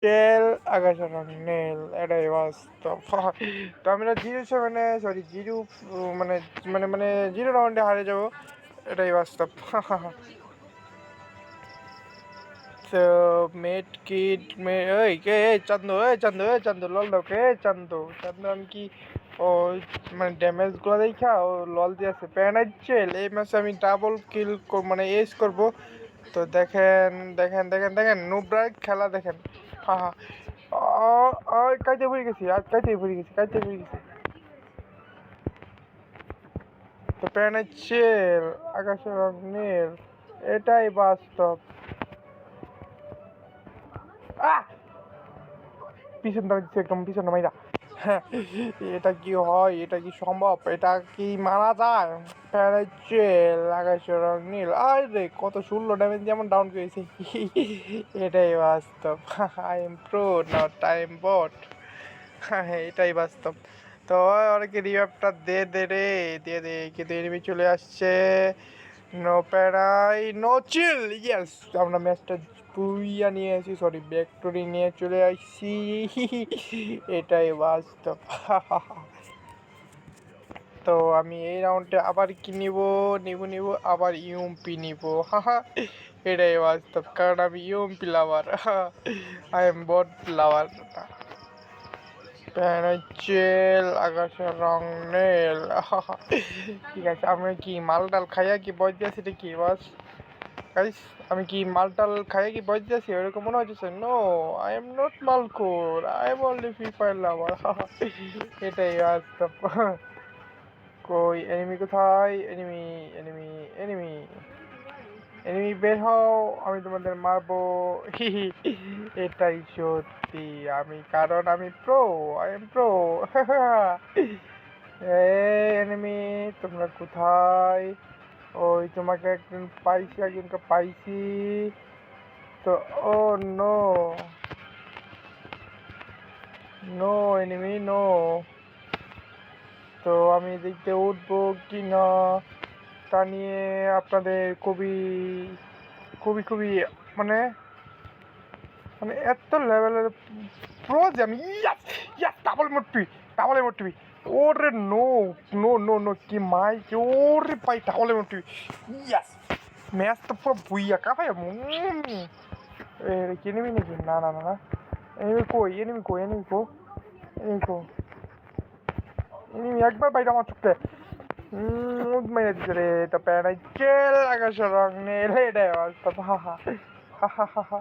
তেল আকাশের রং নীল, এটাই বাস্তব। তো আমরা 0-7 সরি জিরো মানে মানে মানে 0 রাউন্ডে হারে যাবো, এটাই বাস্তব। তো মেট কিট ওই কে চান্দু, চান্দু লল দাও কে চান্দু চান্দু আমি কি ও মানে ড্যামেজগুলো দেখা ও লল দিয়েছে প্যানাইচেল এই ম্যাচে আমি ডাবল কিল মানে এস করব। তো দেখেন দেখেন দেখেন দেখেন নুব্রাইট খেলা দেখেন। হ্যাঁ হ্যাঁ কাইতে পড়ে গেছি আর কাইতে পড়ে গেছি। তো প্যানাইচেল আকাশের রং নীল, এটাই বাস্তব। আহ পিছন দাঁড়া দিচ্ছে একদম পিছনে মাইরা। হ্যাঁ, এটা কি হয়, এটা কি সম্ভব, এটা কি মারা যায়? প্যারাচেল আকাশে রং নীল, আরে কত 16 ড্যামেজ যেমন ডাউন করেছে। এটাই বাস্তব। I am pro not I am bot. হ্যাঁ এটাই বাস্তব। তো অনেকে রিভাইভটা দে দে রে, দিয়ে দে, কিন্তু এনিমি চলে আসছে। নো প্যারাই নো চিল, ইয়েস আমরা ম্যাচটা পুইয়া নিয়ে আসি, সরি ব্যাকটরি নিয়ে চলে আসছি। এটাই বাস্তব। তো আমি এই রাউন্ডে আবার কি নিব আবার ইউএমপি নিব। এটাই বাস্তব, কারণ আমি ইউএমপি লাভার। আই এম বট লাভার না। প্যানাচেল আকাশের রং নীল। ঠিক আছে, আমি কি মালটাল খাইয়া কি বইতে আছি কি বাস গাইস? আমি কি মালটাল খাইয়া কি বইতে আছি এরকম মনে হচ্ছে? নো, আই এম নট মালখোর, I am only Free Fire lover. এটাই বাস্তব। কই এনিমি কোথায়? এনিমি এনিমি এনিমি এনিমি বের হও, আমি তোমাদের মারবো। এটাই সত্যি আমি, কারণ আমি pro, I am pro. Enemy তোমরা কোথায়? ওই তোমাকে একজন পাইছি, একজনকে পাইছি। তো oh no, no enemy no. তো আমি দেখতে উঠবো কি না তা নিয়ে আপনাদের খুবই খুবই খুবই মানে মানে এত লেভেলের প্রো যে আমি, ইয়াস ইয়াস ডাবল এমোটিভি। ওরে নো নো নো নো কি মাই, ওরে পাই ডাবল এমোটিভি। ইয়াস ম্যাচ তো পুরো বুইয়া কা ভাই। কি এনিমি নাকি? না না না না, এনিমি কই এনিমি কই এনিমি কো এনিমি কো এনিমি একবার বাইরে আমার চোখে মেরে দিচ্ছে রে। তো প্যানাইচেল আকাশের রং নীল, এটাই বাস্তব। হা হা হা হা হা হা।